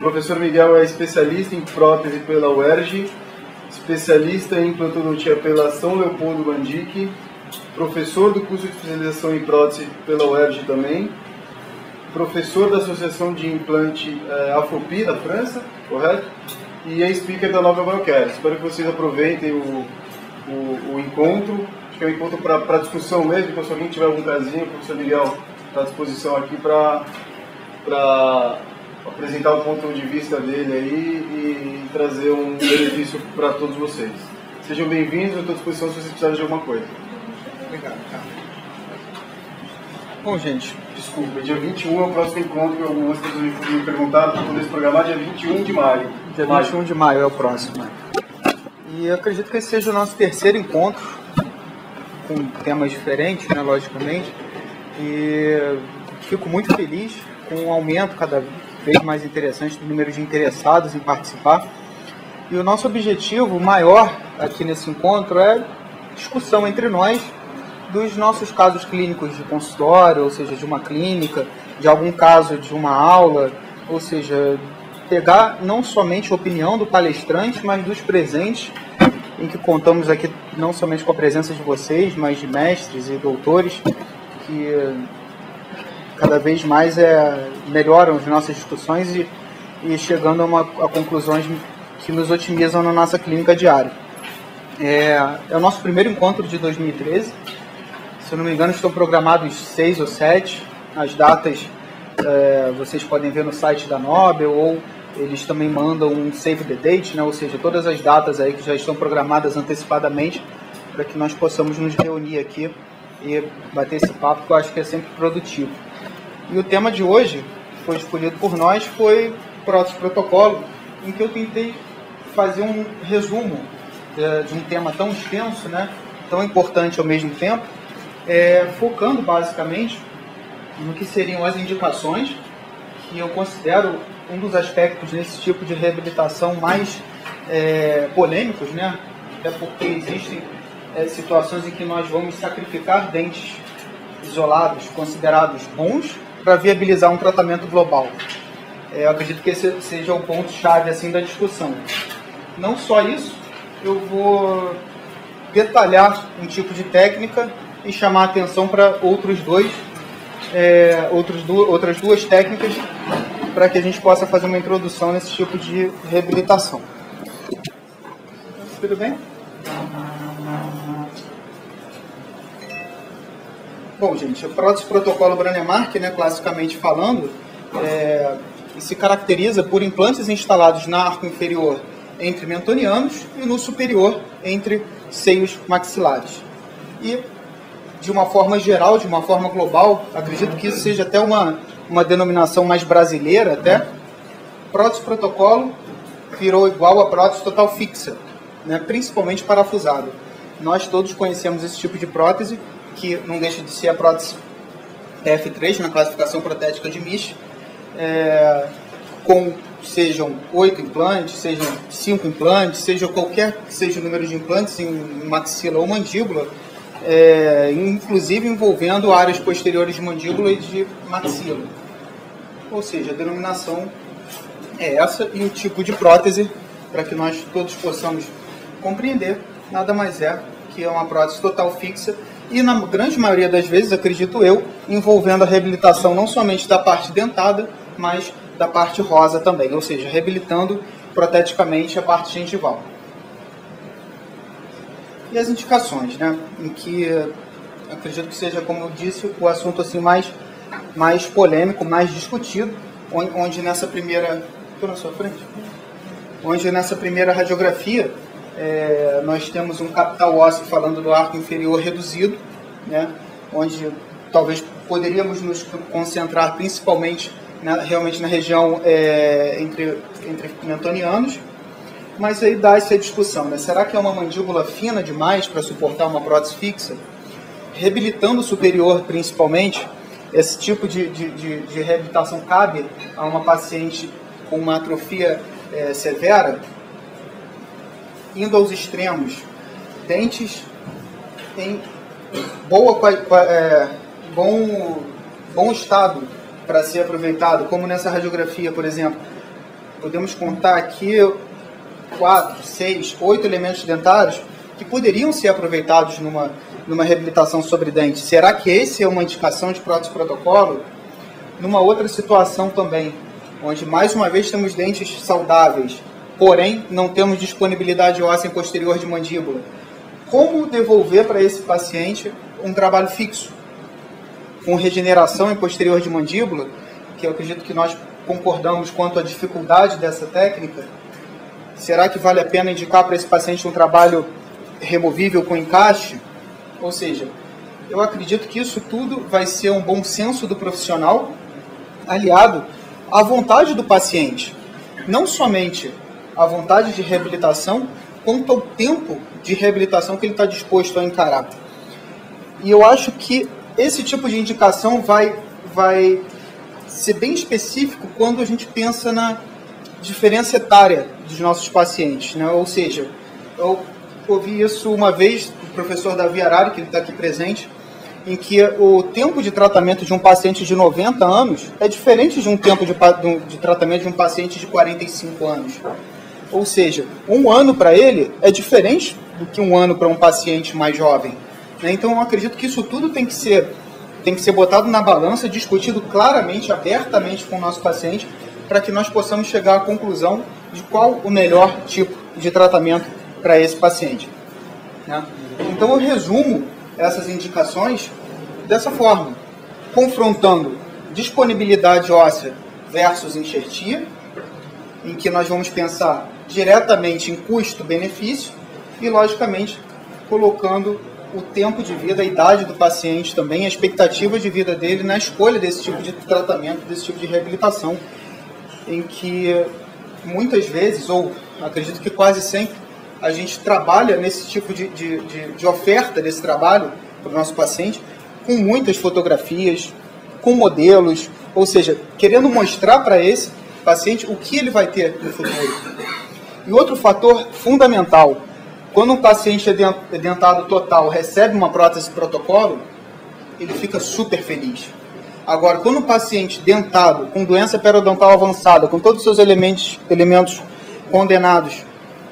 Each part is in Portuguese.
O professor Miguel é especialista em prótese pela UERJ, especialista em implantodontia pela São Leopoldo Mandic, professor do curso de especialização em prótese pela UERJ também, professor da Associação de Implante Afropi da França, correto? E é speaker da Nova Biocare. Espero que vocês aproveitem o encontro. Acho que é um encontro para discussão mesmo, então se alguém tiver algum casinho, o professor Miguel está à disposição aqui para apresentar o ponto de vista dele aí e trazer um benefício para todos vocês. Sejam bem-vindos, eu estou à disposição se vocês precisarem de alguma coisa. Obrigado, cara. Bom, gente, desculpa, dia 21 é o próximo encontro, algumas pessoas me perguntaram para poder se programar, dia 21 de maio. Dia 21 de maio é o próximo. E eu acredito que esse seja o nosso terceiro encontro, com temas diferentes, né, logicamente, e fico muito feliz com o aumento cada vez mais interessante do número de interessados em participar. E o nosso objetivo maior aqui nesse encontro é discussão entre nós dos nossos casos clínicos de consultório, ou seja, de uma clínica, de algum caso de uma aula, ou seja, pegar não somente a opinião do palestrante, mas dos presentes, em que contamos aqui não somente com a presença de vocês, mas de mestres e doutores, que cada vez mais melhoram as nossas discussões e chegando a conclusões que nos otimizam na nossa clínica diária. É o nosso primeiro encontro de 2013. Se eu não me engano, estão programados 6 ou 7. As datas vocês podem ver no site da Nobel, ou eles também mandam um save the date, né? Ou seja, todas as datas aí que já estão programadas antecipadamente, para que nós possamos nos reunir aqui e bater esse papo, que eu acho que é sempre produtivo. E o tema de hoje, que foi escolhido por nós, foi prótese protocolo, em que eu tentei fazer um resumo de um tema tão extenso, né, tão importante ao mesmo tempo, focando basicamente no que seriam as indicações, que eu considero um dos aspectos nesse tipo de reabilitação mais polêmicos, né, até porque existem situações em que nós vamos sacrificar dentes isolados, considerados bons, para viabilizar um tratamento global. Eu acredito que esse seja o ponto-chave assim, da discussão. Não só isso, eu vou detalhar um tipo de técnica e chamar a atenção para outras duas técnicas, para que a gente possa fazer uma introdução nesse tipo de reabilitação. Tudo bem? Bom, gente, o prótese protocolo Brånemark, né, classicamente falando, se caracteriza por implantes instalados na arco inferior entre mentonianos e no superior entre seios maxilares. E, de uma forma geral, de uma forma global, acredito que isso seja até uma denominação mais brasileira, até, prótese protocolo virou igual a prótese total fixa, né, principalmente parafusado. Nós todos conhecemos esse tipo de prótese, que não deixa de ser a prótese F3 na classificação protética de MISH, sejam 8 implantes, sejam 5 implantes, seja qualquer que seja o número de implantes em maxila ou mandíbula, inclusive envolvendo áreas posteriores de mandíbula e de maxila. Ou seja, a denominação é essa, e o tipo de prótese, para que nós todos possamos compreender, nada mais é que uma prótese total fixa, e na grande maioria das vezes, acredito eu, envolvendo a reabilitação não somente da parte dentada, mas da parte rosa também, ou seja, reabilitando proteticamente a parte gengival. E as indicações, né, em que acredito que seja, como eu disse, o assunto assim mais polêmico, mais discutido, onde nessa primeira... Estou na sua frente? Onde nessa primeira radiografia nós temos um capital ósseo falando do arco inferior reduzido, né, onde talvez poderíamos nos concentrar principalmente realmente na região entre mentonianos, mas aí dá essa discussão, né? Será que é uma mandíbula fina demais para suportar uma prótese fixa? Reabilitando o superior principalmente, esse tipo de reabilitação cabe a uma paciente com uma atrofia severa? Indo aos extremos, dentes em bom estado para ser aproveitado, como nessa radiografia, por exemplo, podemos contar aqui 4, 6, 8 elementos dentários que poderiam ser aproveitados numa reabilitação sobre dente. Será que esse é uma indicação de prótese protocolo? Numa outra situação também, onde mais uma vez temos dentes saudáveis, porém não temos disponibilidade óssea em posterior de mandíbula. Como devolver para esse paciente um trabalho fixo, com regeneração em posterior de mandíbula, que eu acredito que nós concordamos quanto à dificuldade dessa técnica? Será que vale a pena indicar para esse paciente um trabalho removível com encaixe? Ou seja, eu acredito que isso tudo vai ser um bom senso do profissional, aliado à vontade do paciente. Não somente a vontade de reabilitação, quanto ao tempo de reabilitação que ele está disposto a encarar. E eu acho que esse tipo de indicação vai ser bem específico quando a gente pensa na diferença etária dos nossos pacientes, né? Ou seja, eu ouvi isso uma vez do professor Davi Arari, que ele está aqui presente, em que o tempo de tratamento de um paciente de 90 anos é diferente de um tempo de tratamento de um paciente de 45 anos. Ou seja, um ano para ele é diferente do que um ano para um paciente mais jovem, né? Então eu acredito que isso tudo tem que ser botado na balança, discutido claramente, abertamente com o nosso paciente, para que nós possamos chegar à conclusão de qual o melhor tipo de tratamento para esse paciente, né? Então eu resumo essas indicações dessa forma, confrontando disponibilidade óssea versus enxertia, em que nós vamos pensar diretamente em custo-benefício e, logicamente, colocando o tempo de vida, a idade do paciente também, a expectativa de vida dele na escolha desse tipo de tratamento, desse tipo de reabilitação, em que muitas vezes, ou acredito que quase sempre, a gente trabalha nesse tipo de oferta desse trabalho para o nosso paciente, com muitas fotografias, com modelos, ou seja, querendo mostrar para esse paciente o que ele vai ter no futuro. E outro fator fundamental, quando um paciente dentado total recebe uma prótese protocolo, ele fica super feliz. Agora, quando um paciente dentado, com doença periodontal avançada, com todos os seus elementos condenados,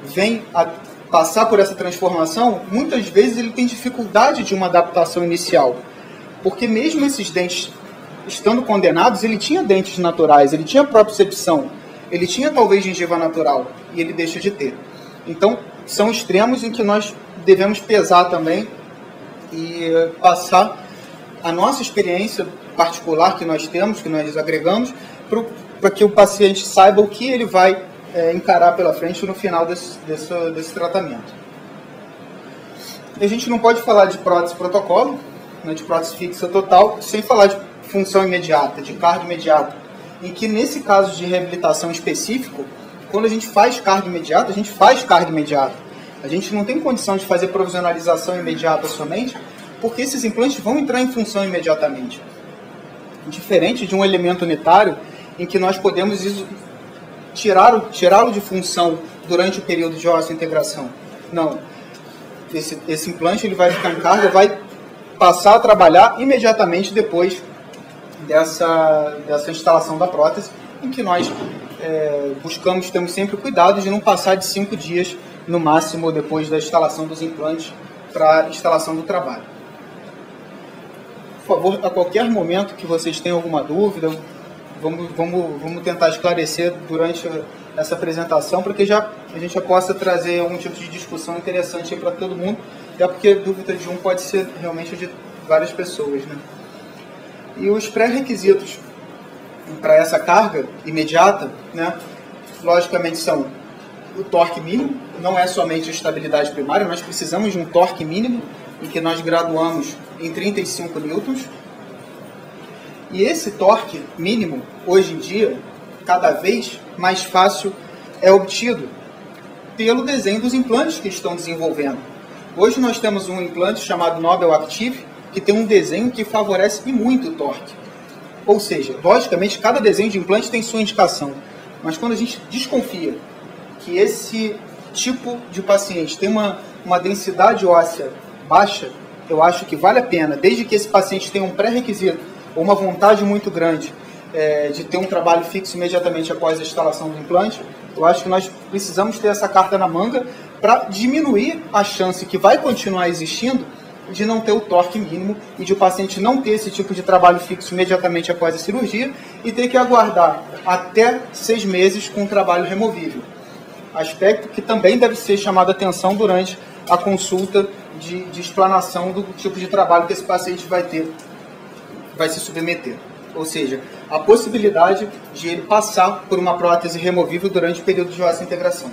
vem a passar por essa transformação, muitas vezes ele tem dificuldade de uma adaptação inicial. Porque mesmo esses dentes estando condenados, ele tinha dentes naturais, ele tinha propriocepção, ele tinha talvez gengiva natural, e ele deixa de ter. Então, são extremos em que nós devemos pesar também e passar a nossa experiência particular que nós temos, que nós agregamos, para que o paciente saiba o que ele vai encarar pela frente no final desse tratamento. A gente não pode falar de prótese protocolo, né, de prótese fixa total, sem falar de função imediata, de carga imediata, em que nesse caso de reabilitação específico, quando a gente faz carga imediata, a gente faz carga imediata. A gente não tem condição de fazer provisionalização imediata somente, porque esses implantes vão entrar em função imediatamente. Diferente de um elemento unitário, em que nós podemos tirá-lo de função durante o período de ósseo-integração. Não. Esse implante ele vai ficar em carga, vai passar a trabalhar imediatamente depois dessa instalação da prótese, em que nós temos sempre cuidado de não passar de 5 dias, no máximo, depois da instalação dos implantes para a instalação do trabalho. Por favor, a qualquer momento que vocês tenham alguma dúvida, vamos tentar esclarecer durante essa apresentação, para que a gente já possa trazer algum tipo de discussão interessante para todo mundo, até porque a dúvida de um pode ser realmente de várias pessoas, né? E os pré-requisitos para essa carga imediata, né, logicamente são o torque mínimo, não é somente a estabilidade primária, nós precisamos de um torque mínimo, em que nós graduamos em 35 newtons. E esse torque mínimo, hoje em dia, cada vez mais fácil é obtido pelo desenho dos implantes que estão desenvolvendo. Hoje nós temos um implante chamado Nobel Active, que tem um desenho que favorece e muito o torque. Ou seja, logicamente, cada desenho de implante tem sua indicação. Mas quando a gente desconfia que esse tipo de paciente tem uma densidade óssea baixa, eu acho que vale a pena, desde que esse paciente tenha um pré-requisito ou uma vontade muito grande de ter um trabalho fixo imediatamente após a instalação do implante, eu acho que nós precisamos ter essa carta na manga para diminuir a chance que vai continuar existindo de não ter o torque mínimo e de o paciente não ter esse tipo de trabalho fixo imediatamente após a cirurgia e ter que aguardar até 6 meses com um trabalho removível. Aspecto que também deve ser chamado a atenção durante a consulta de explanação do tipo de trabalho que esse paciente vai se submeter. Ou seja, a possibilidade de ele passar por uma prótese removível durante o período de osseointegração.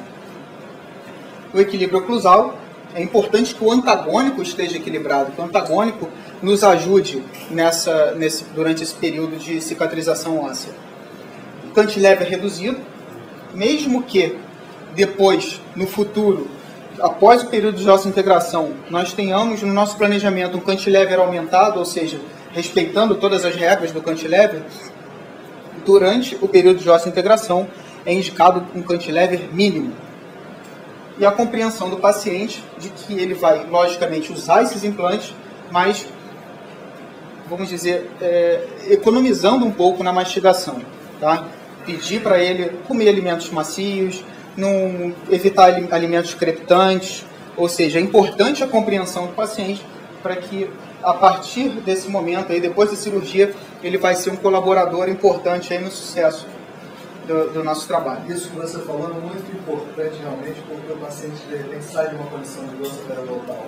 O equilíbrio oclusal, é importante que o antagônico esteja equilibrado, que o antagônico nos ajude durante esse período de cicatrização óssea. O cantilever reduzido, mesmo que depois, no futuro, após o período de osseointegração, nós tenhamos no nosso planejamento um cantilever aumentado, ou seja, respeitando todas as regras do cantilever, durante o período de osseointegração é indicado um cantilever mínimo. E a compreensão do paciente de que ele vai, logicamente, usar esses implantes, mas, vamos dizer, economizando um pouco na mastigação. Tá? Pedir para ele comer alimentos macios, não evitar alimentos crepitantes, ou seja, é importante a compreensão do paciente para que, a partir desse momento, aí, depois da cirurgia, ele vai ser um colaborador importante aí no sucesso do nosso trabalho. Isso que você falou é muito importante realmente, porque o paciente de repente sai de uma condição de doença periodontal,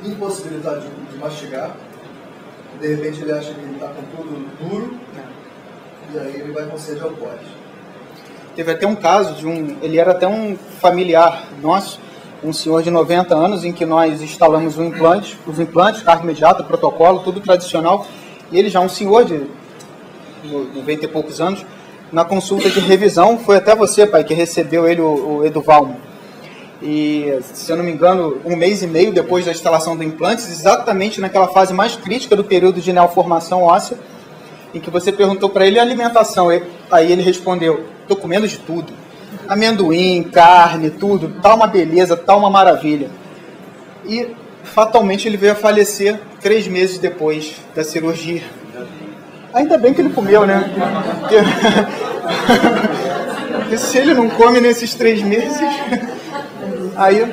impossibilidade de mastigar, de repente ele acha que ele está com tudo duro, e aí ele vai com sede ao pote. Teve até um caso ele era até um familiar nosso, um senhor de 90 anos, em que nós instalamos os implantes, carga imediata, protocolo, tudo tradicional, e ele já um senhor de 90 e poucos anos. Na consulta de revisão, foi até você, pai, que recebeu ele, o Eduvalmo. E, se eu não me engano, 1 mês e meio depois da instalação do implante, exatamente naquela fase mais crítica do período de neoformação óssea, em que você perguntou para ele a alimentação. Aí ele respondeu, estou comendo de tudo. Amendoim, carne, tudo, tá uma beleza, tá uma maravilha. E, fatalmente, ele veio a falecer 3 meses depois da cirurgia. Ainda bem que ele comeu, né? Porque se ele não come nesses 3 meses... Aí...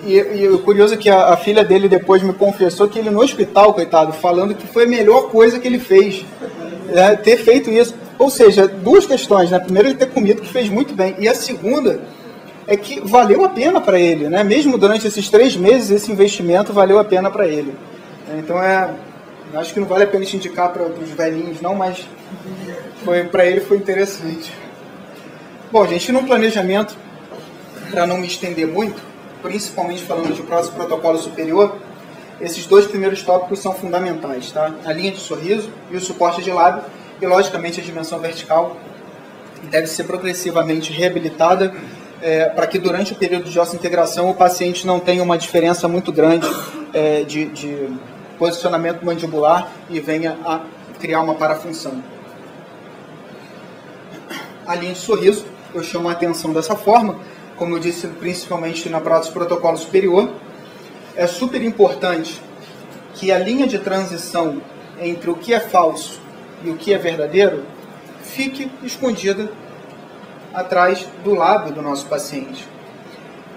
E o curioso é que a filha dele depois me confessou que ele no hospital, coitado, falando que foi a melhor coisa que ele fez, ter feito isso. Ou seja, 2 questões, né? Primeiro, ele ter comido, que fez muito bem. E a segunda é que valeu a pena para ele, né? Mesmo durante esses 3 meses, esse investimento valeu a pena para ele. Então, acho que não vale a pena te indicar para os velhinhos, não, mas para ele foi interessante. Bom, gente, no planejamento, para não me estender muito, principalmente falando de próximo protocolo superior, esses 2 primeiros tópicos são fundamentais, tá? A linha de sorriso e o suporte de lábio, e logicamente a dimensão vertical deve ser progressivamente reabilitada para que durante o período de osseointegração o paciente não tenha uma diferença muito grande de posicionamento mandibular e venha a criar uma parafunção. A linha de sorriso, eu chamo a atenção dessa forma, como eu disse, principalmente na prótese protocolo superior. É super importante que a linha de transição entre o que é falso e o que é verdadeiro fique escondida atrás do lábio do nosso paciente.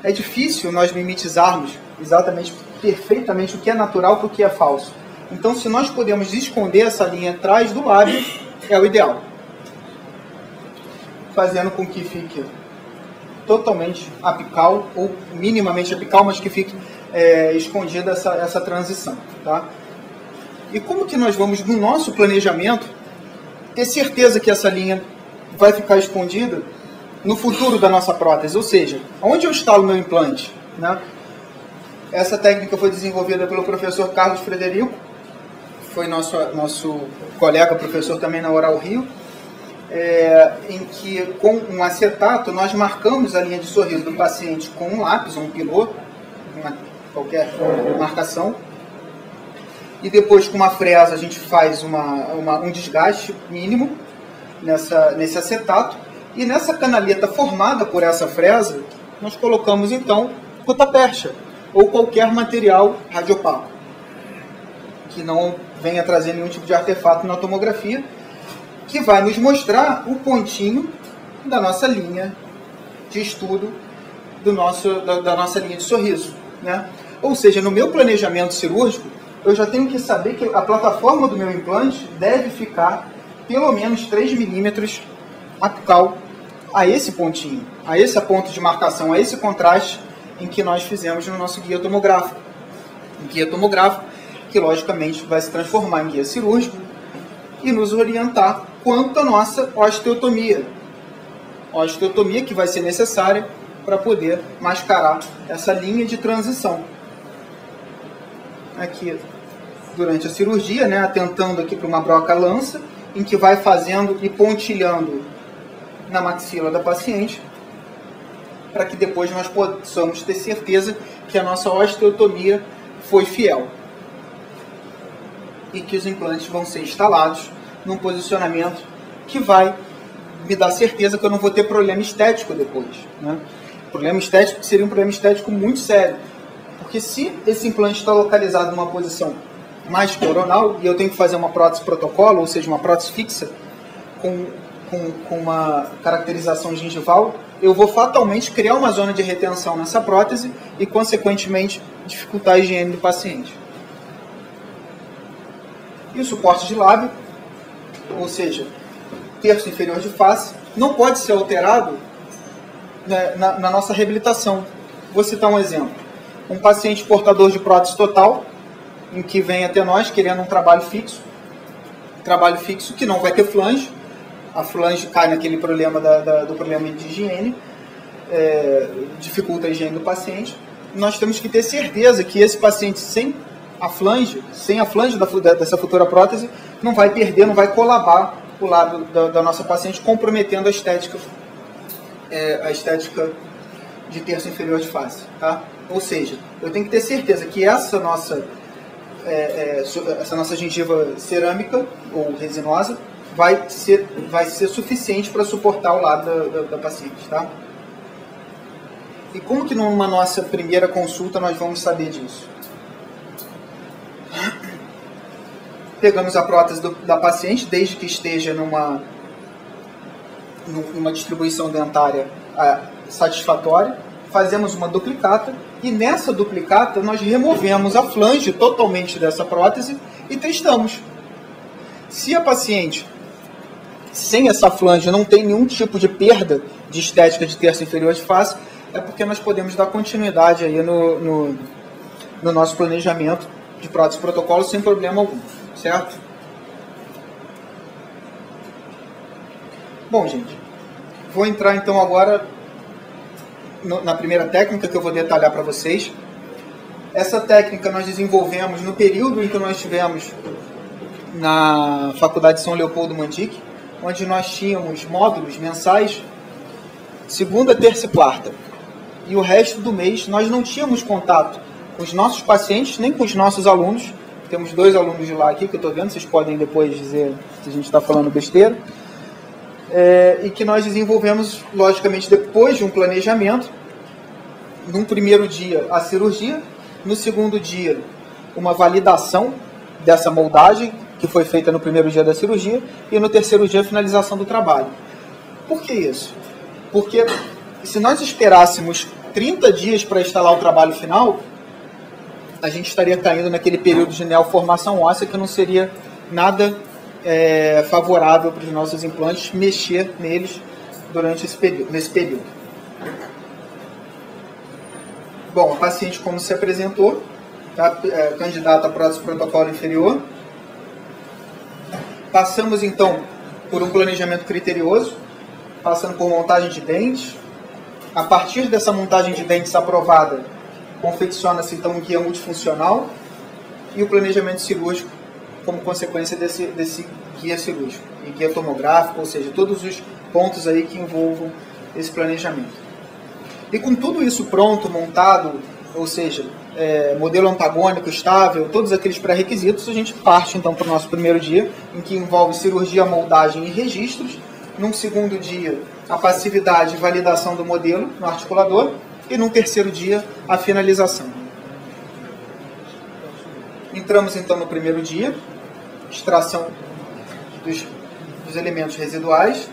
É difícil nós mimetizarmos exatamente, perfeitamente o que é natural para o que é falso. Então, se nós podemos esconder essa linha atrás do lábio, é o ideal. Fazendo com que fique totalmente apical, ou minimamente apical, mas que fique escondida essa transição. Tá? E como que nós vamos, no nosso planejamento, ter certeza que essa linha vai ficar escondida no futuro da nossa prótese? Ou seja, onde eu instalo meu implante? Né? Essa técnica foi desenvolvida pelo professor Carlos Frederico, foi nosso colega, professor também na Oral Rio, em que com um acetato nós marcamos a linha de sorriso do paciente com um lápis, um pilô, qualquer marcação, e depois com uma fresa a gente faz um desgaste mínimo nesse acetato, e nessa canaleta formada por essa fresa nós colocamos então gutta percha ou qualquer material radiopaco que não venha trazer nenhum tipo de artefato na tomografia, que vai nos mostrar o pontinho da nossa linha de estudo, da nossa linha de sorriso, né? Ou seja, no meu planejamento cirúrgico, eu já tenho que saber que a plataforma do meu implante deve ficar pelo menos 3 milímetros apical a esse pontinho, a esse ponto de marcação, a esse contraste em que nós fizemos no nosso guia tomográfico. Um guia tomográfico que, logicamente, vai se transformar em guia cirúrgico e nos orientar quanto à nossa osteotomia. Osteotomia que vai ser necessária para poder mascarar essa linha de transição. Aqui, durante a cirurgia, né, atentando aqui para uma broca lança, em que vai fazendo e pontilhando na maxila da paciente, para que depois nós possamos ter certeza que a nossa osteotomia foi fiel e que os implantes vão ser instalados num posicionamento que vai me dar certeza que eu não vou ter problema estético depois, né? Problema estético seria um problema estético muito sério, porque se esse implante está localizado numa posição mais coronal e eu tenho que fazer uma prótese protocolo, ou seja, uma prótese fixa com uma caracterização gengival, eu vou fatalmente criar uma zona de retenção nessa prótese e, consequentemente, dificultar a higiene do paciente. E o suporte de lábio, ou seja, terço inferior de face, não pode ser alterado, né, na nossa reabilitação. Vou citar um exemplo. Um paciente portador de prótese total, em que vem até nós querendo um trabalho fixo que não vai ter flange. A flange cai naquele problema do problema de higiene, dificulta a higiene do paciente. Nós temos que ter certeza que esse paciente sem a flange dessa futura prótese, não vai perder, não vai colabar o lado da nossa paciente, comprometendo a estética de terço inferior de face, tá? Ou seja, eu tenho que ter certeza que essa nossa gengiva cerâmica ou resinosa vai ser suficiente para suportar o lado da paciente, tá? E como que numa nossa primeira consulta nós vamos saber disso? Pegamos a prótese da paciente, desde que esteja numa distribuição dentária satisfatória, fazemos uma duplicata e nessa duplicata nós removemos a flange totalmente dessa prótese e testamos. Se a paciente sem essa flange não tem nenhum tipo de perda de estética de terço inferior de face, é porque nós podemos dar continuidade aí no nosso planejamento de prótese protocolo sem problema algum, certo? Bom, gente, vou entrar então agora na primeira técnica que eu vou detalhar para vocês. Essa técnica nós desenvolvemos no período em que nós estivemos na Faculdade São Leopoldo Mandic, onde nós tínhamos módulos mensais, segunda, terça e quarta. E o resto do mês nós não tínhamos contato com os nossos pacientes, nem com os nossos alunos. Temos 2 alunos de lá aqui que eu estou vendo, vocês podem depois dizer se a gente está falando besteira. E que nós desenvolvemos, logicamente, depois de um planejamento. Num primeiro dia, a cirurgia. No segundo dia, uma validação dessa moldagem, que foi feita no primeiro dia da cirurgia. E no terceiro dia, a finalização do trabalho. Por que isso? Porque se nós esperássemos 30 dias para instalar o trabalho final, a gente estaria caindo naquele período de neoformação óssea que não seria nada favorável para os nossos implantes mexer neles nesse período. Bom, a paciente como se apresentou, tá? Candidata a prótese protocolo inferior. Passamos então por um planejamento criterioso, passando por montagem de dentes. A partir dessa montagem de dentes aprovada, confecciona-se então um guia multifuncional e o planejamento cirúrgico como consequência desse guia cirúrgico e guia tomográfico, ou seja, todos os pontos aí que envolvam esse planejamento. E com tudo isso pronto, montado, ou seja, modelo antagônico, estável, todos aqueles pré-requisitos, a gente parte então para o nosso primeiro dia, em que envolve cirurgia, moldagem e registros. Num segundo dia, a passividade e validação do modelo no articulador. E num terceiro dia, a finalização. Entramos então no primeiro dia, extração dos elementos residuais.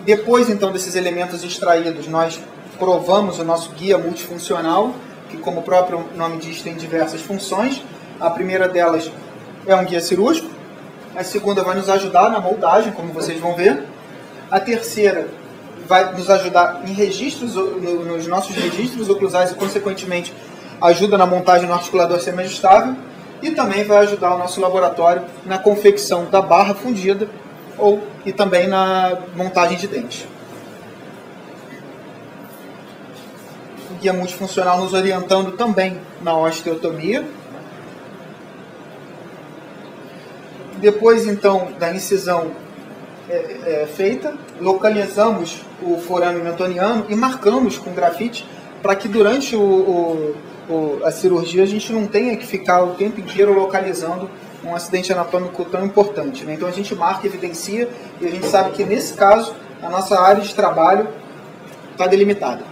Depois, então, desses elementos extraídos, nós provamos o nosso guia multifuncional, que, como o próprio nome diz, tem diversas funções. A primeira delas é um guia cirúrgico. A segunda vai nos ajudar na moldagem, como vocês vão ver. A terceira vai nos ajudar em registros, nos nossos registros oclusais e, consequentemente, ajuda na montagem do articulador semi-ajustável. E também vai ajudar o nosso laboratório na confecção da barra fundida e também na montagem de dente. O guia multifuncional nos orientando também na osteotomia. Depois, então, da incisão feita, localizamos o forame mentoniano e marcamos com grafite para que durante a cirurgia a gente não tenha que ficar o tempo inteiro localizando um acidente anatômico tão importante, né? Então a gente marca, evidencia, e a gente sabe que nesse caso a nossa área de trabalho está delimitada.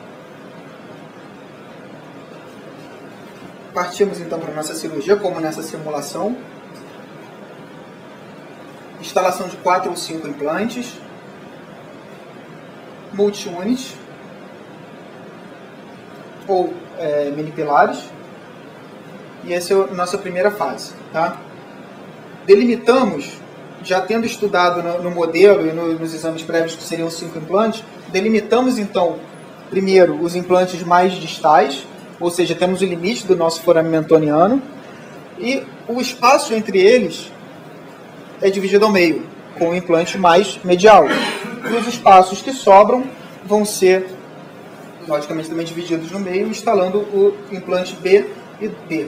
Partimos então para a nossa cirurgia, como nessa simulação. Instalação de 4 ou 5 implantes, multi-units ou mini pilares, e essa é a nossa primeira fase, tá? Delimitamos, já tendo estudado no modelo e nos exames prévios que seriam 5 implantes, delimitamos então primeiro os implantes mais distais, ou seja, temos o limite do nosso forame mentoniano, e o espaço entre eles é dividido ao meio, com o implante mais medial. E os espaços que sobram vão ser, logicamente, também divididos no meio, instalando o implante B e D.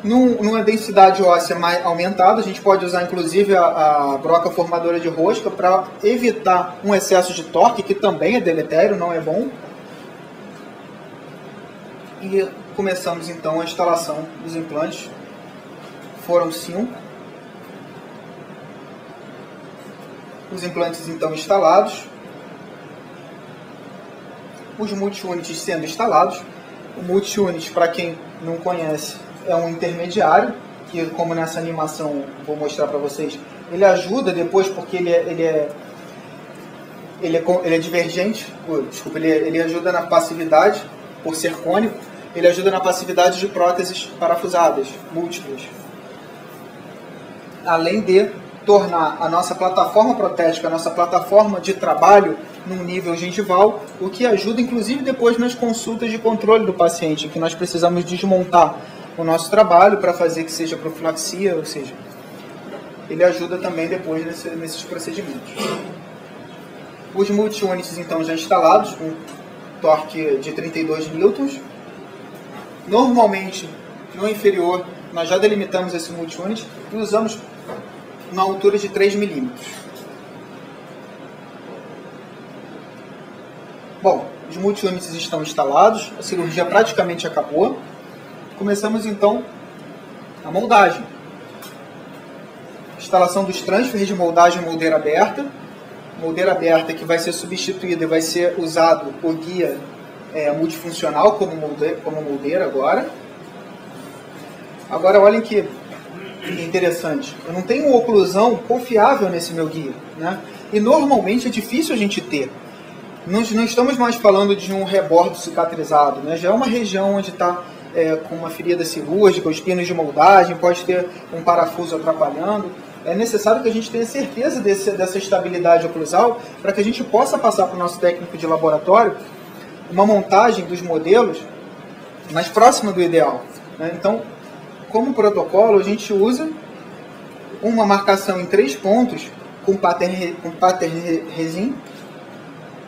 Numa densidade óssea mais aumentada, a gente pode usar, inclusive, a broca formadora de rosca para evitar um excesso de torque, que também é deletério, não é bom. E começamos, então, a instalação dos implantes. Foram 5. Os implantes, então, instalados. Os multi-units sendo instalados. O multi-unit, para quem não conhece, é um intermediário, que, como nessa animação vou mostrar para vocês, ele ajuda depois, porque ele é divergente, desculpa, ele ajuda na passividade, por ser cônico, ele ajuda na passividade de próteses parafusadas, múltiplas. Além de tornar a nossa plataforma protética, a nossa plataforma de trabalho num nível gengival, o que ajuda inclusive depois nas consultas de controle do paciente, que nós precisamos desmontar o nosso trabalho para fazer que seja profilaxia, ou seja, ele ajuda também depois nesses procedimentos. Os multi-units então já instalados, com torque de 32 newtons. Normalmente, no inferior, nós já delimitamos esse multi-unit e usamos uma altura de 3 milímetros. Bom, os multi-units estão instalados, a cirurgia praticamente acabou. Começamos então a moldagem. Instalação dos transfers de moldagem moldeira aberta. Moldeira aberta que vai ser substituída e vai ser usado o guia multifuncional como moldeira agora. Agora olhem que interessante. Eu não tenho oclusão confiável nesse meu guia, né? E normalmente é difícil a gente ter. Não estamos mais falando de um rebordo cicatrizado, né? Já é uma região onde está com uma ferida cirúrgica, os pinos de moldagem, pode ter um parafuso atrapalhando. É necessário que a gente tenha certeza dessa estabilidade oclusal para que a gente possa passar para o nosso técnico de laboratório uma montagem dos modelos mais próxima do ideal, né? Então, como protocolo, a gente usa uma marcação em 3 pontos com pattern resin,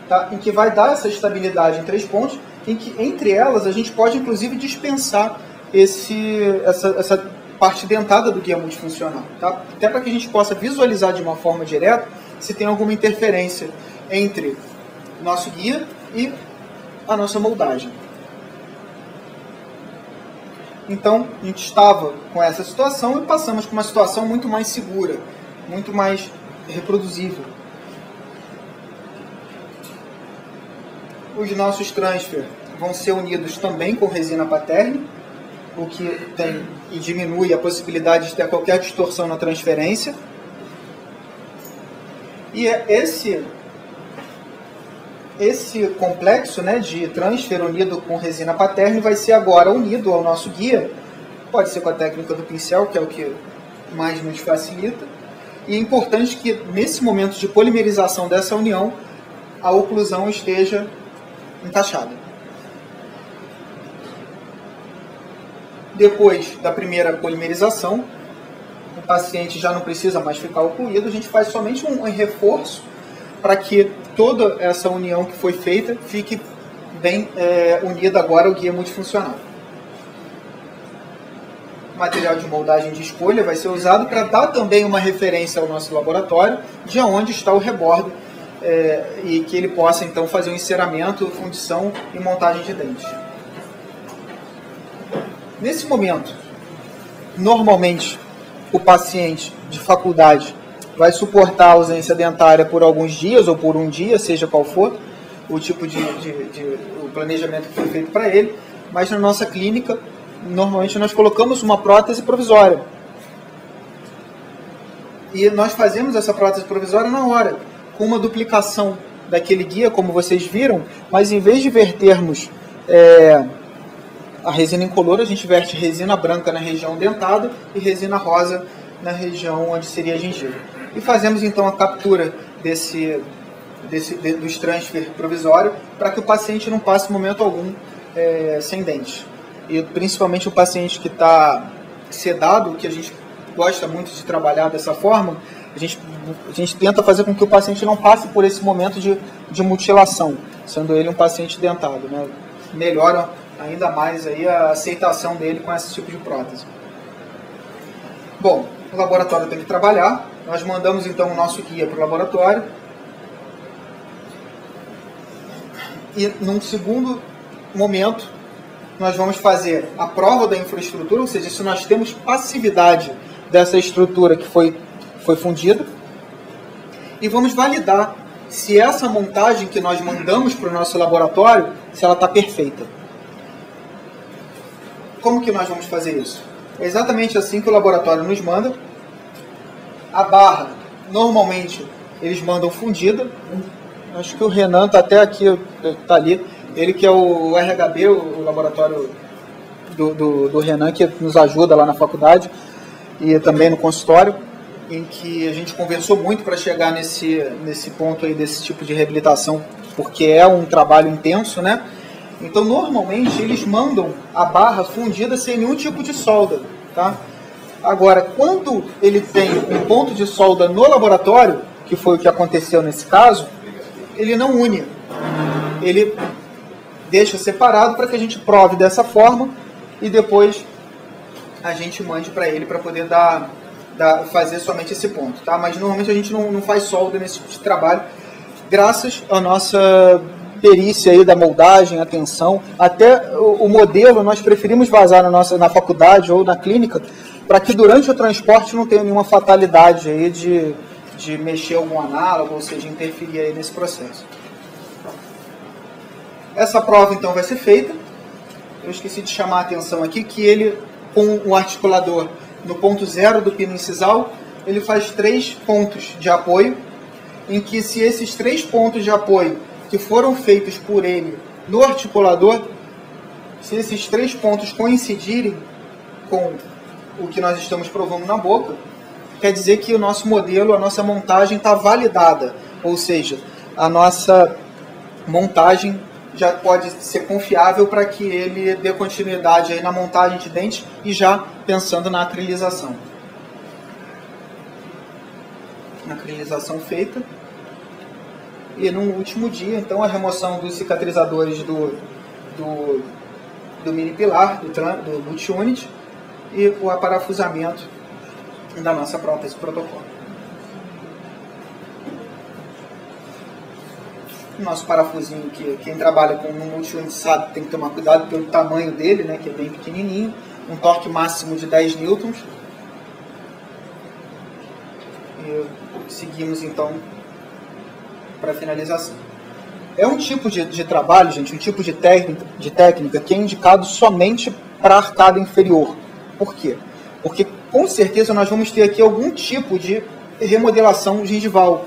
tá? Em que vai dar essa estabilidade em 3 pontos, em que entre elas a gente pode inclusive dispensar essa parte dentada do guia multifuncional, tá? Até para que a gente possa visualizar de uma forma direta se tem alguma interferência entre o nosso guia e a nossa moldagem. Então, a gente estava com essa situação e passamos para uma situação muito mais segura, muito mais reproduzível. Os nossos transfer vão ser unidos também com resina paterne, o que tem e diminui a possibilidade de ter qualquer distorção na transferência. E esse complexo, né, de transfer unido com resina paterne vai ser agora unido ao nosso guia, pode ser com a técnica do pincel, que é o que mais nos facilita, e é importante que nesse momento de polimerização dessa união, a oclusão esteja encaixada. Depois da primeira polimerização, o paciente já não precisa mais ficar ocluído, a gente faz somente um reforço para que toda essa união que foi feita fique bem unida agora ao guia multifuncional. O material de moldagem de escolha vai ser usado para dar também uma referência ao nosso laboratório de onde está o rebordo e que ele possa então fazer o enceramento, fundição e montagem de dentes. Nesse momento, normalmente o paciente de faculdade vai suportar a ausência dentária por alguns dias ou por um dia, seja qual for o tipo o planejamento que foi feito para ele, mas na nossa clínica, normalmente nós colocamos uma prótese provisória. E nós fazemos essa prótese provisória na hora, com uma duplicação daquele guia, como vocês viram, mas em vez de vertermos a resina incolor, a gente verte resina branca na região dentada e resina rosa na região onde seria a gengiva. E fazemos então a captura dos transfer provisório para que o paciente não passe momento algum sem dente. E principalmente o paciente que está sedado, que a gente gosta muito de trabalhar dessa forma, a gente tenta fazer com que o paciente não passe por esse momento de mutilação, sendo ele um paciente dentado, né? Melhora ainda mais aí a aceitação dele com esse tipo de prótese. Bom, o laboratório tem que trabalhar. Nós mandamos então o nosso guia para o laboratório. E num segundo momento, nós vamos fazer a prova da infraestrutura, ou seja, se nós temos passividade dessa estrutura que foi fundida. E vamos validar se essa montagem que nós mandamos para o nosso laboratório, se ela está perfeita. Como que nós vamos fazer isso? É exatamente assim que o laboratório nos manda. A barra, normalmente, eles mandam fundida. Acho que o Renan está até aqui, está ali. Ele que é o RHB, o laboratório do Renan, que nos ajuda lá na faculdade e também no consultório, em que a gente conversou muito para chegar nesse ponto aí, desse tipo de reabilitação, porque é um trabalho intenso, né? Então, normalmente, eles mandam a barra fundida sem nenhum tipo de solda, tá? Agora, quando ele tem um ponto de solda no laboratório, que foi o que aconteceu nesse caso, ele não une. Ele deixa separado para que a gente prove dessa forma e depois a gente mande para ele para poder fazer somente esse ponto, tá? Mas normalmente a gente não faz solda nesse tipo de trabalho, graças à nossa perícia aí da moldagem, atenção, até o modelo nós preferimos vazar na faculdade ou na clínica, para que durante o transporte não tenha nenhuma fatalidade aí de mexer algum análogo, ou seja, interferir aí nesse processo. Essa prova então vai ser feita. Eu esqueci de chamar a atenção aqui que ele, com o articulador no ponto 0 do pino incisal, ele faz 3 pontos de apoio, em que se esses 3 pontos de apoio que foram feitos por ele no articulador, se esses 3 pontos coincidirem com o que nós estamos provando na boca, quer dizer que o nosso modelo, a nossa montagem está validada, ou seja, a nossa montagem já pode ser confiável para que ele dê continuidade aí na montagem de dentes e já pensando na acrilização. Acrilização feita. E no último dia, então, a remoção dos cicatrizadores do mini pilar, do boot unit, e o aparafusamento da nossa prótese protocolo. O nosso parafusinho, que quem trabalha com um multi-unit sabe, tem que tomar cuidado pelo tamanho dele, né, que é bem pequenininho, um torque máximo de 10 newtons. E seguimos então para a finalização. é um tipo de trabalho, gente, um tipo de técnica que é indicado somente para a arcada inferior. Por quê? Porque com certeza nós vamos ter aqui algum tipo de remodelação gengival.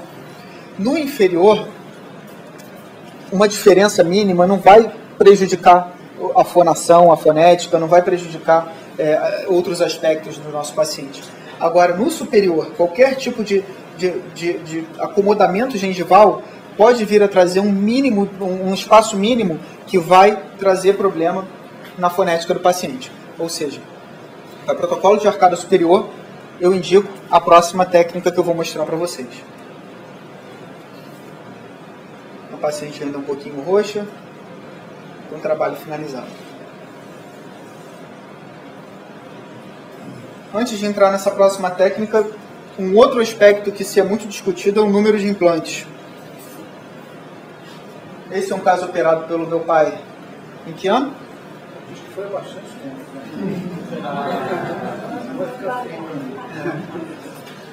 No inferior, uma diferença mínima não vai prejudicar a fonação, a fonética, não vai prejudicar outros aspectos do nosso paciente. Agora, no superior, qualquer tipo de acomodamento gengival pode vir a trazer um espaço mínimo que vai trazer problema na fonética do paciente. Ou seja, para protocolo de arcada superior, eu indico a próxima técnica que eu vou mostrar para vocês. A paciente ainda um pouquinho roxa, com o trabalho finalizado. Antes de entrar nessa próxima técnica, um outro aspecto que se é muito discutido é o número de implantes. Esse é um caso operado pelo meu pai. Em que ano? Acho que foi há bastante tempo.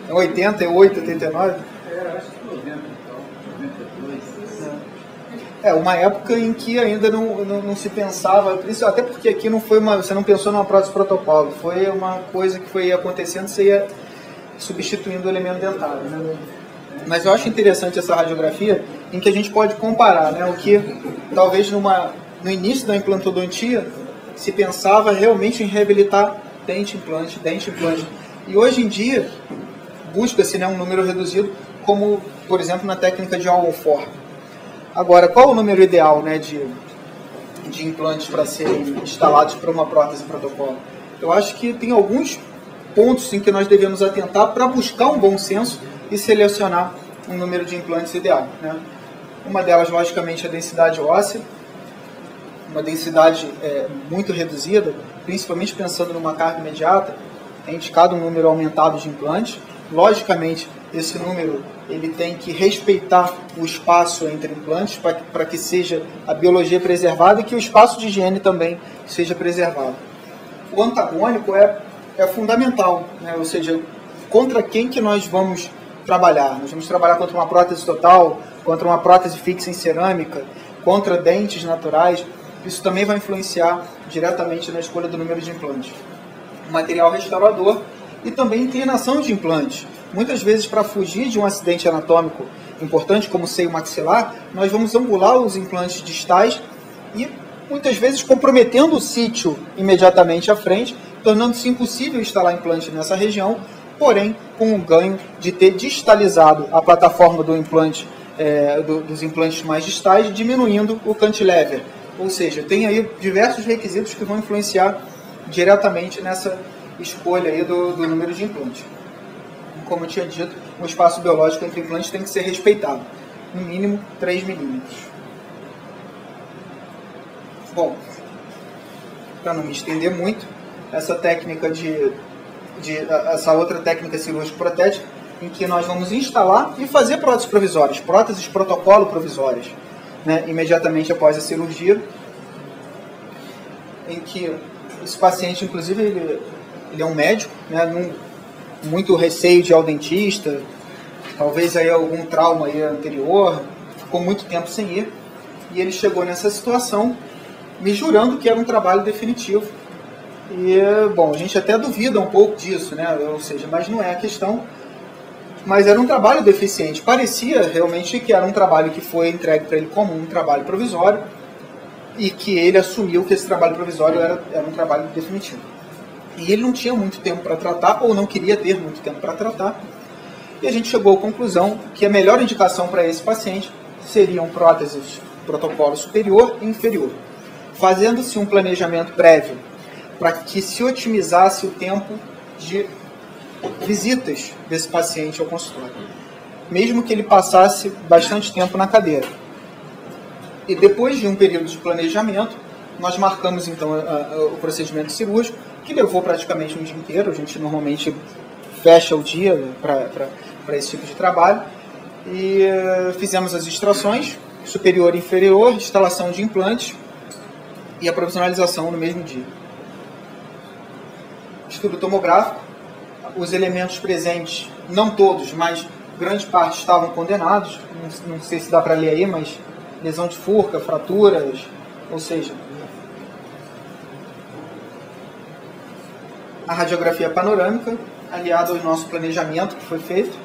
Em 88, 89? Acho que 90 então, 92. Uma época em que ainda não se pensava, até porque aqui não foi você não pensou numa prótese protocolo, foi uma coisa que foi acontecendo, você ia substituindo o elemento dentário, né? Mas eu acho interessante essa radiografia em que a gente pode comparar, né, o que talvez no início da implantodontia se pensava realmente em reabilitar dente-implante. E hoje em dia busca-se, né, um número reduzido, como, por exemplo, na técnica de All-on-4. Agora, qual o número ideal, né, de implantes para serem instalados para uma prótese protocolo? Eu acho que tem alguns pontos em que nós devemos atentar para buscar um bom senso e selecionar um número de implantes ideal, né? Uma delas, logicamente, é a densidade óssea, uma densidade muito reduzida, principalmente pensando numa carga imediata, é indicado um número aumentado de implantes. Logicamente, esse número ele tem que respeitar o espaço entre implantes para que seja a biologia preservada e que o espaço de higiene também seja preservado. O antagônico é fundamental, né? Ou seja, contra quem que nós vamos trabalhar? Nós vamos trabalhar contra uma prótese total, contra uma prótese fixa em cerâmica, contra dentes naturais. Isso também vai influenciar diretamente na escolha do número de implantes. Material restaurador e também inclinação de implantes. Muitas vezes, para fugir de um acidente anatômico importante, como seio maxilar, nós vamos angular os implantes distais e muitas vezes comprometendo o sítio imediatamente à frente, tornando-se impossível instalar implante nessa região, porém com o ganho de ter distalizado a plataforma do implante, dos implantes mais distais, diminuindo o cantilever. Ou seja, tem aí diversos requisitos que vão influenciar diretamente nessa escolha aí do número de implantes. Como eu tinha dito, o espaço biológico entre implantes tem que ser respeitado, no mínimo 3 milímetros. Bom, para não me estender muito, essa técnica essa outra técnica cirúrgico-protética, em que nós vamos instalar e fazer próteses provisórias, próteses protocolo provisórias, né, imediatamente após a cirurgia, em que esse paciente, inclusive, ele é um médico, né, muito receio de ir ao dentista, talvez aí algum trauma aí anterior, ficou muito tempo sem ir, e ele chegou nessa situação me jurando que era um trabalho definitivo. E, bom, a gente até duvida um pouco disso, né? Ou seja, mas não é a questão. Mas era um trabalho deficiente. Parecia realmente que era um trabalho que foi entregue para ele como um trabalho provisório e que ele assumiu que esse trabalho provisório era um trabalho definitivo. E ele não tinha muito tempo para tratar, ou não queria ter muito tempo para tratar. E a gente chegou à conclusão que a melhor indicação para esse paciente seriam próteses protocolo superior e inferior, fazendo-se um planejamento prévio para que se otimizasse o tempo de visitas desse paciente ao consultório, mesmo que ele passasse bastante tempo na cadeira. E depois de um período de planejamento, nós marcamos então o procedimento cirúrgico, que levou praticamente um dia inteiro. A gente normalmente fecha o dia para esse tipo de trabalho, e fizemos as extrações superior e inferior, instalação de implantes e a provisionalização no mesmo dia. Estudo tomográfico, os elementos presentes, não todos, mas grande parte estavam condenados, não sei se dá para ler aí, mas lesão de furca, fraturas, ou seja, a radiografia panorâmica, aliada ao nosso planejamento que foi feito.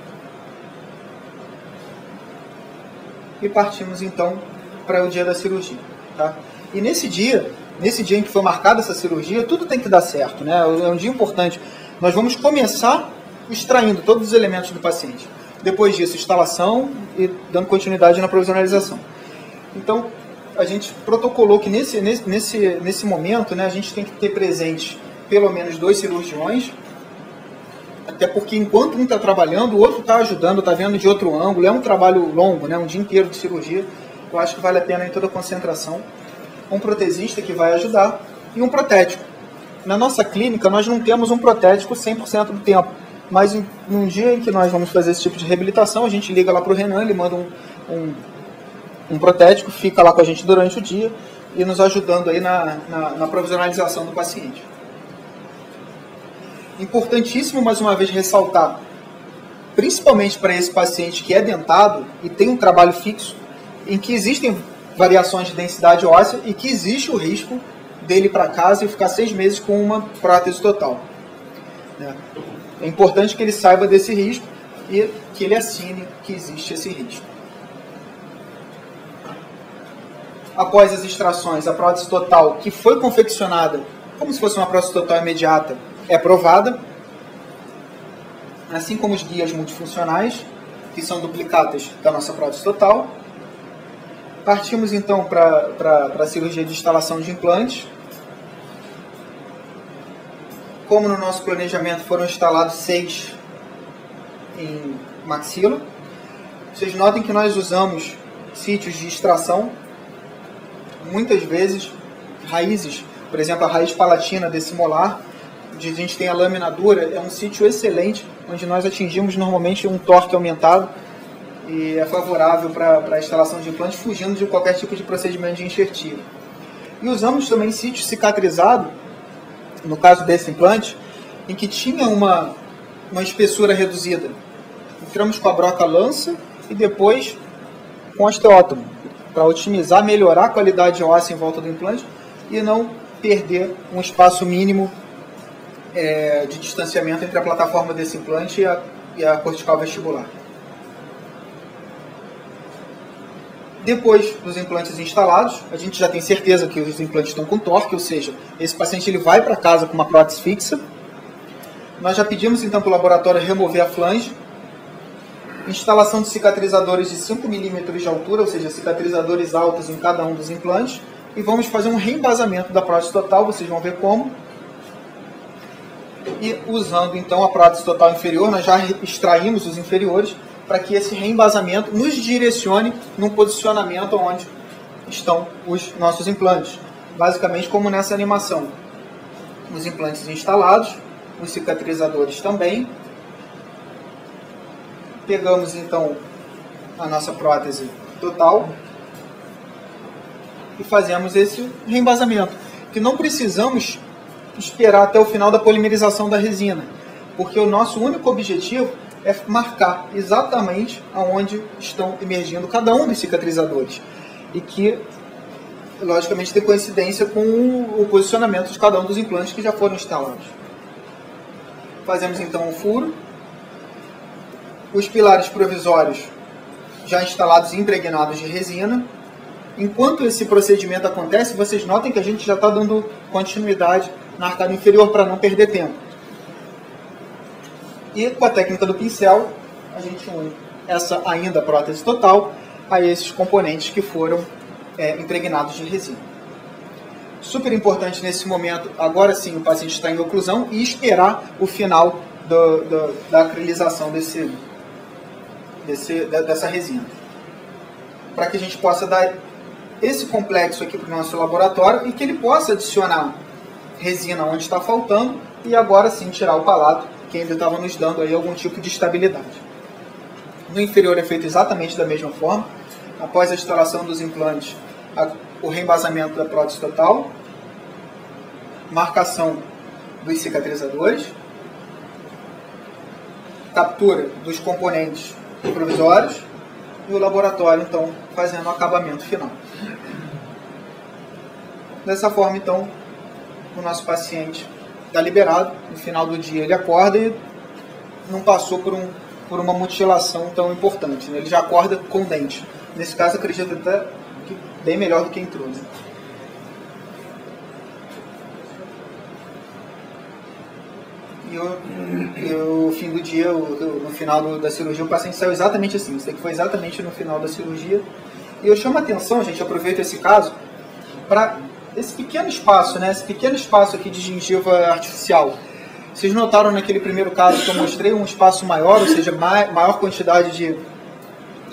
E partimos então para o dia da cirurgia. Tá? E nesse dia em que foi marcada essa cirurgia, tudo tem que dar certo, né? É um dia importante. Nós vamos começar extraindo todos os elementos do paciente. Depois disso, instalação e dando continuidade na provisionalização. Então, a gente protocolou que nesse momento, né, a gente tem que ter presente pelo menos 2 cirurgiões, até porque enquanto um está trabalhando, o outro está ajudando, está vendo de outro ângulo. É um trabalho longo, né, um dia inteiro de cirurgia. Eu acho que vale a pena em toda a concentração. Um protesista que vai ajudar e um protético. Na nossa clínica, nós não temos um protético 100% do tempo. Mas num dia em que nós vamos fazer esse tipo de reabilitação, a gente liga lá para o Renan, ele manda um protético, fica lá com a gente durante o dia e nos ajudando aí na provisionalização do paciente. Importantíssimo, mais uma vez, ressaltar, principalmente para esse paciente que é dentado e tem um trabalho fixo, em que existem variações de densidade óssea e que existe o risco dele ir para casa e ficar 6 meses com uma prótese total. É importante que ele saiba desse risco e que ele assine que existe esse risco. Após as extrações, a prótese total, que foi confeccionada como se fosse uma prótese total imediata, é aprovada, assim como os guias multifuncionais, que são duplicatas da nossa prótese total. Partimos então para a cirurgia de instalação de implantes. Como no nosso planejamento foram instalados 6 em maxila, vocês notem que nós usamos sítios de extração, muitas vezes raízes, por exemplo, a raiz palatina desse molar, onde a gente tem a lâmina dura, é um sítio excelente, onde nós atingimos normalmente um torque aumentado e é favorável para a instalação de implantes, fugindo de qualquer tipo de procedimento de enxertia. E usamos também sítio cicatrizado, no caso desse implante, em que tinha uma espessura reduzida. Entramos com a broca lança e depois com osteótomo, para otimizar, melhorar a qualidade óssea em volta do implante e não perder um espaço mínimo de distanciamento entre a plataforma desse implante e a cortical vestibular. Depois dos implantes instalados, a gente já tem certeza que os implantes estão com torque, ou seja, esse paciente ele vai para casa com uma prótese fixa. Nós já pedimos então para o laboratório remover a flange, instalação de cicatrizadores de 5 mm de altura, ou seja, cicatrizadores altos em cada um dos implantes, e vamos fazer um reembasamento da prótese total, vocês vão ver como. E usando então a prótese total inferior, nós já extraímos os inferiores, para que esse reembasamento nos direcione num posicionamento onde estão os nossos implantes. Basicamente como nessa animação. Os implantes instalados, os cicatrizadores também. Pegamos então a nossa prótese total e fazemos esse reembasamento. Que não precisamos esperar até o final da polimerização da resina, porque o nosso único objetivo é marcar exatamente aonde estão emergindo cada um dos cicatrizadores e que, logicamente, tem coincidência com o posicionamento de cada um dos implantes que já foram instalados. Fazemos então um furo, os pilares provisórios já instalados e impregnados de resina. Enquanto esse procedimento acontece, vocês notem que a gente já está dando continuidade na arcada inferior para não perder tempo. E com a técnica do pincel, a gente une essa ainda prótese total a esses componentes que foram impregnados de resina. Super importante nesse momento, agora sim o paciente está em oclusão e esperar o final da acrilização dessa resina. Para que a gente possa dar esse complexo aqui para o nosso laboratório e que ele possa adicionar resina onde está faltando e agora sim tirar o palato que ainda estava nos dando aí algum tipo de estabilidade. No inferior é feito exatamente da mesma forma. Após a instalação dos implantes, o reembasamento da prótese total, marcação dos cicatrizadores, captura dos componentes provisórios, e o laboratório, então, fazendo o acabamento final. Dessa forma, então, o nosso paciente está liberado, no final do dia ele acorda e não passou por uma mutilação tão importante, né? Ele já acorda com dente. Nesse caso, acredito até que bem melhor do que entrou, né? E o fim do dia, no final da cirurgia, o paciente saiu exatamente assim. Isso aqui foi exatamente no final da cirurgia. E eu chamo a atenção, gente, aproveito esse caso, para esse pequeno espaço, né? Esse pequeno espaço aqui de gengiva artificial. Vocês notaram naquele primeiro caso que eu mostrei um espaço maior, ou seja, maior quantidade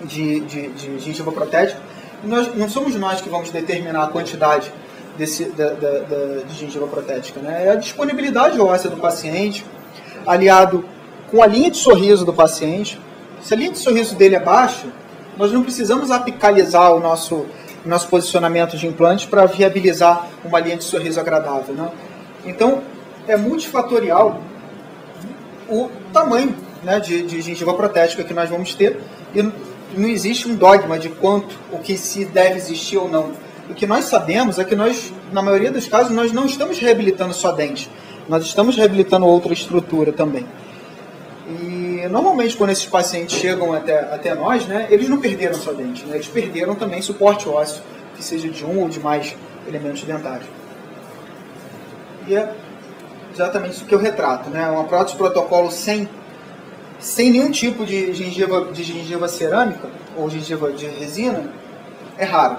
de gengiva protética. E não somos nós que vamos determinar a quantidade de gengiva protética, né? É a disponibilidade óssea do paciente, aliado com a linha de sorriso do paciente. Se a linha de sorriso dele é baixa, nós não precisamos apicalizar o nosso posicionamento de implante para viabilizar uma linha de sorriso agradável, né? Então, é multifatorial o tamanho, né, de gengiva protética que nós vamos ter, e não existe um dogma de o que se deve existir ou não. O que nós sabemos é que nós, na maioria dos casos, nós não estamos reabilitando só dente, nós estamos reabilitando outra estrutura também. E normalmente quando esses pacientes chegam até nós, né, eles não perderam só dente, né, eles perderam também suporte ósseo, que seja de um ou de mais elementos dentários. E é exatamente isso que eu retrato, né, uma prótese protocolo sem nenhum tipo de gengiva cerâmica ou gengiva de resina é raro,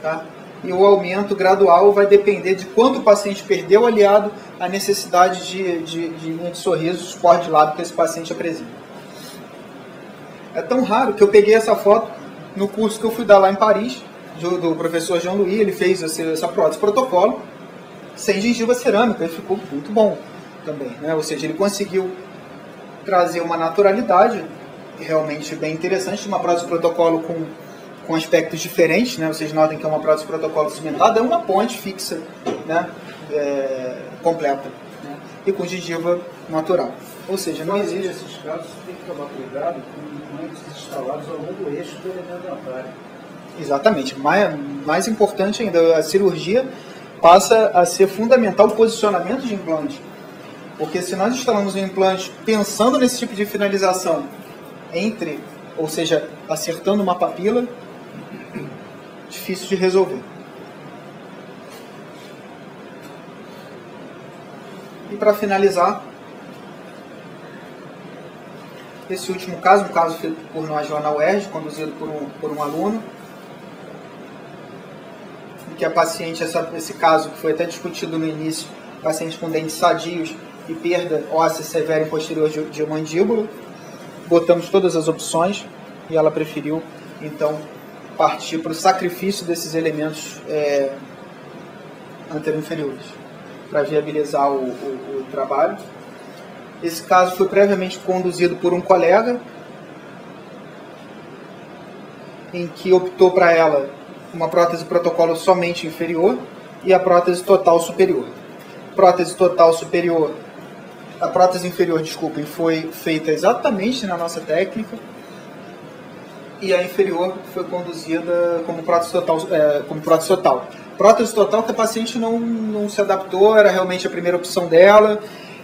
tá? E o aumento gradual vai depender de quanto o paciente perdeu, aliado à necessidade de linha de sorriso, suporte de lábio que esse paciente apresenta. É tão raro que eu peguei essa foto no curso que eu fui dar lá em Paris, do professor Jean-Louis. Ele fez essa prótese protocolo sem gengiva cerâmica e ficou muito bom também, né? Ou seja, ele conseguiu trazer uma naturalidade realmente bem interessante, uma prótese protocolo com aspectos diferentes, né? Vocês notem que é uma prótese protocolo cimentada, é uma ponte fixa, né? Completa, né? E com gengiva natural. Ou seja, não existe... Nesses casos, você tem que tomar cuidado com implantes instalados ao longo do eixo do elemento dentário. Exatamente. Mais importante ainda, a cirurgia passa a ser fundamental o posicionamento de implante. Porque se nós instalamos um implante pensando nesse tipo de finalização ou seja, acertando uma papila, difícil de resolver. E para finalizar, esse último caso, um caso feito por nós lá na UERJ, conduzido por um aluno, em que a paciente, esse caso que foi até discutido no início, paciente com dentes sadios e perda óssea severa em posterior de mandíbula, botamos todas as opções e ela preferiu, então, partir para o sacrifício desses elementos anteroinferiores para viabilizar o trabalho. Esse caso foi previamente conduzido por um colega, em que optou para ela uma prótese protocolo somente inferior e a prótese total superior. A prótese inferior, desculpem, foi feita exatamente na nossa técnica, e a inferior foi conduzida como prótese total. Prótese total que a paciente não se adaptou, era realmente a primeira opção dela,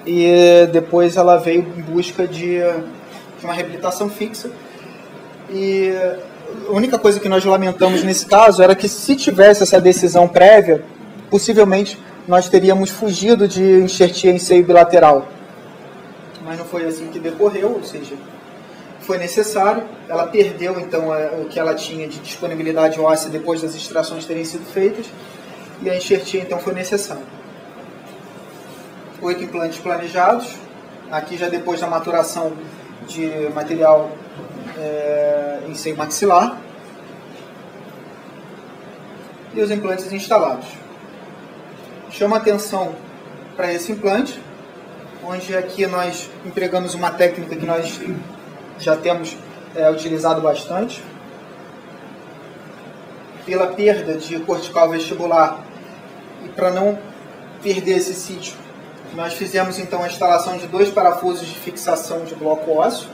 e depois ela veio em busca de uma reabilitação fixa. E a única coisa que nós lamentamos nesse caso era que, se tivesse essa decisão prévia, possivelmente nós teríamos fugido de enxertia em seio bilateral. Mas não foi assim que decorreu, ou seja, foi necessário. Ela perdeu, então, o que ela tinha de disponibilidade óssea depois das extrações terem sido feitas, e a enxertia, então, foi necessária. 8 implantes planejados, aqui já depois da maturação de material em seio maxilar, e os implantes instalados. Chama atenção para esse implante, onde aqui nós empregamos uma técnica que nós já temos utilizado bastante. Pela perda de cortical vestibular e para não perder esse sítio, nós fizemos então a instalação de 2 parafusos de fixação de bloco ósseo,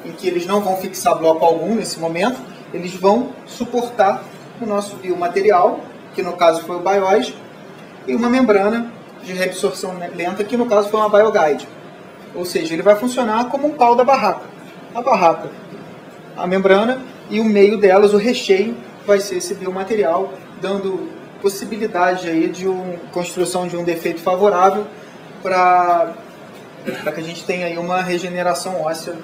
em que eles não vão fixar bloco algum nesse momento, eles vão suportar o nosso biomaterial, que no caso foi o BIOS, e uma membrana de reabsorção lenta, que no caso foi uma BioGuide. Ou seja, ele vai funcionar como um pau da barraca. A barraca, a membrana, e o meio delas, o recheio, vai ser esse biomaterial, dando possibilidade aí de construção de um defeito favorável para que a gente tenha aí uma regeneração óssea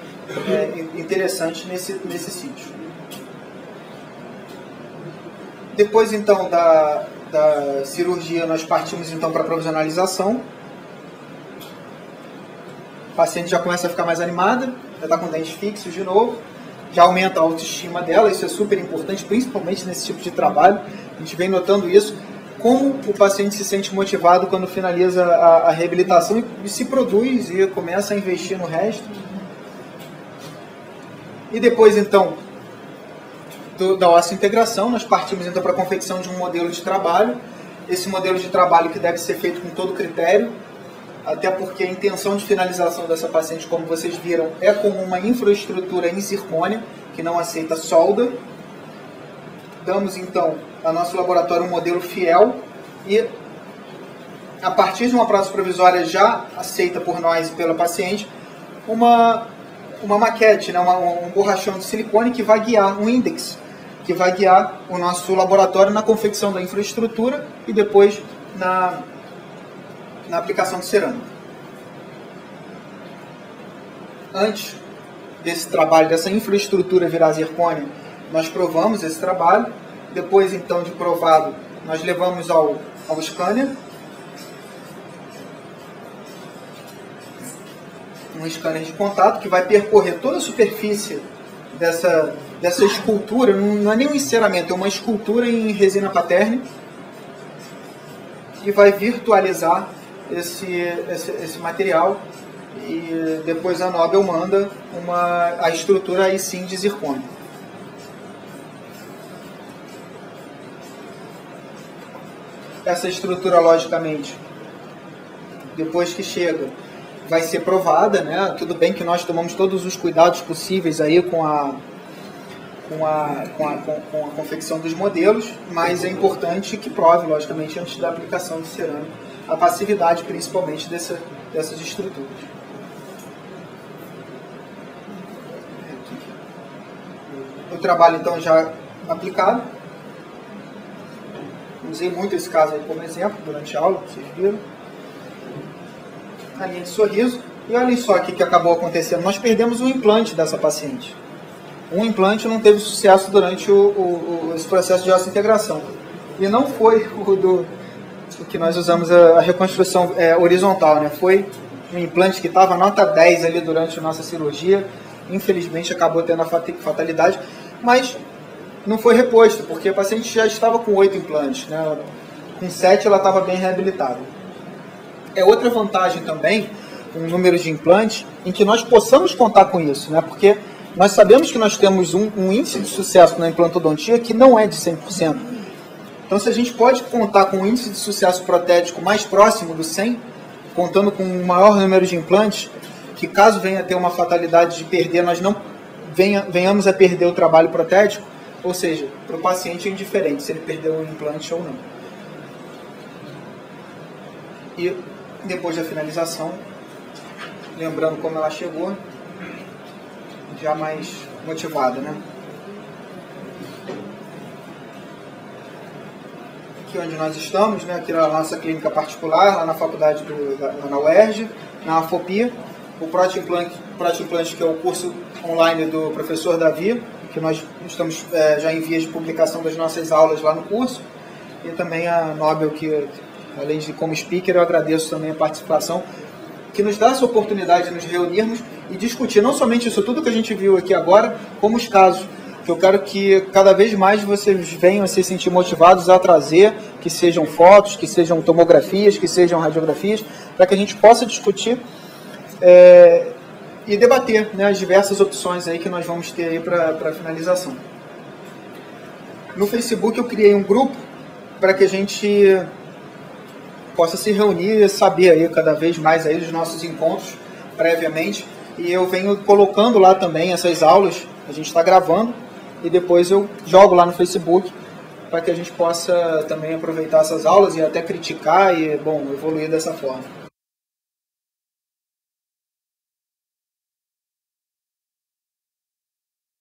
interessante nesse sítio. Depois então da cirurgia, nós partimos então para a provisionalização. O paciente já começa a ficar mais animada, já está com dentes fixos de novo, já aumenta a autoestima dela, isso é super importante, principalmente nesse tipo de trabalho. A gente vem notando isso, como o paciente se sente motivado quando finaliza a reabilitação e se produz e começa a investir no resto. E depois então da osso-integração, nós partimos então para a confecção de um modelo de trabalho. Esse modelo de trabalho que deve ser feito com todo critério, até porque a intenção de finalização dessa paciente, como vocês viram, é com uma infraestrutura em zircônia, que não aceita solda. Damos então ao nosso laboratório um modelo fiel e, a partir de uma prótese provisória já aceita por nós e pela paciente, uma maquete, né, um borrachão de silicone que vai guiar, um índex, que vai guiar o nosso laboratório na confecção da infraestrutura e depois na aplicação de cerâmica. Antes desse trabalho, dessa infraestrutura virar zircônia, nós provamos esse trabalho. Depois, então, de provado, nós levamos ao scanner. Um scanner de contato que vai percorrer toda a superfície dessa escultura. Não é nem um enceramento, é uma escultura em resina paterne. E vai virtualizar esse material, e depois a Nobel manda a estrutura aí sim de zircônio. Essa estrutura, logicamente, depois que chega, vai ser provada, né? Tudo bem que nós tomamos todos os cuidados possíveis aí com a confecção dos modelos, mas é importante que prove, logicamente, antes da aplicação de cerâmica, a passividade, principalmente, dessas estruturas. O trabalho, então, já aplicado. Usei muito esse caso aí como exemplo durante a aula, vocês viram. A linha de sorriso. E olhem só o que acabou acontecendo. Nós perdemos um implante dessa paciente. Um implante não teve sucesso durante esse processo de osso-integração. E não foi o que nós usamos a reconstrução horizontal, né? Foi um implante que estava nota 10 ali durante a nossa cirurgia. Infelizmente acabou tendo a fatalidade, mas não foi reposto, porque a paciente já estava com 8 implantes, né? Com 7 ela estava bem reabilitada. É outra vantagem também, com o número de implantes, em que nós possamos contar com isso, né? Porque nós sabemos que nós temos um índice de sucesso na implantodontia que não é de 100%. Então, se a gente pode contar com um índice de sucesso protético mais próximo do 100%, contando com um maior número de implantes, que caso venha a ter uma fatalidade de perder, nós não venhamos a perder o trabalho protético, ou seja, para o paciente é indiferente se ele perdeu um implante ou não. E depois da finalização, lembrando como ela chegou, já mais motivada, né? Aqui onde nós estamos, né? Aqui na nossa clínica particular, lá na faculdade, lá na UERJ, na AFOPI, o Protimplante, que é o curso online do professor Davi, que nós estamos já em vias de publicação das nossas aulas lá no curso, e também a Nobel, que além de como speaker, eu agradeço também a participação, que nos dá essa oportunidade de nos reunirmos e discutir não somente isso tudo que a gente viu aqui agora, como os casos, que eu quero que cada vez mais vocês venham a se sentir motivados a trazer, que sejam fotos, que sejam tomografias, que sejam radiografias, para que a gente possa discutir e debater, né, as diversas opções aí que nós vamos ter aí para a finalização. No Facebook eu criei um grupo para que a gente possa se reunir e saber aí cada vez mais aí dos nossos encontros previamente, e eu venho colocando lá também essas aulas, a gente está gravando e depois eu jogo lá no Facebook para que a gente possa também aproveitar essas aulas e até criticar e, bom, evoluir dessa forma.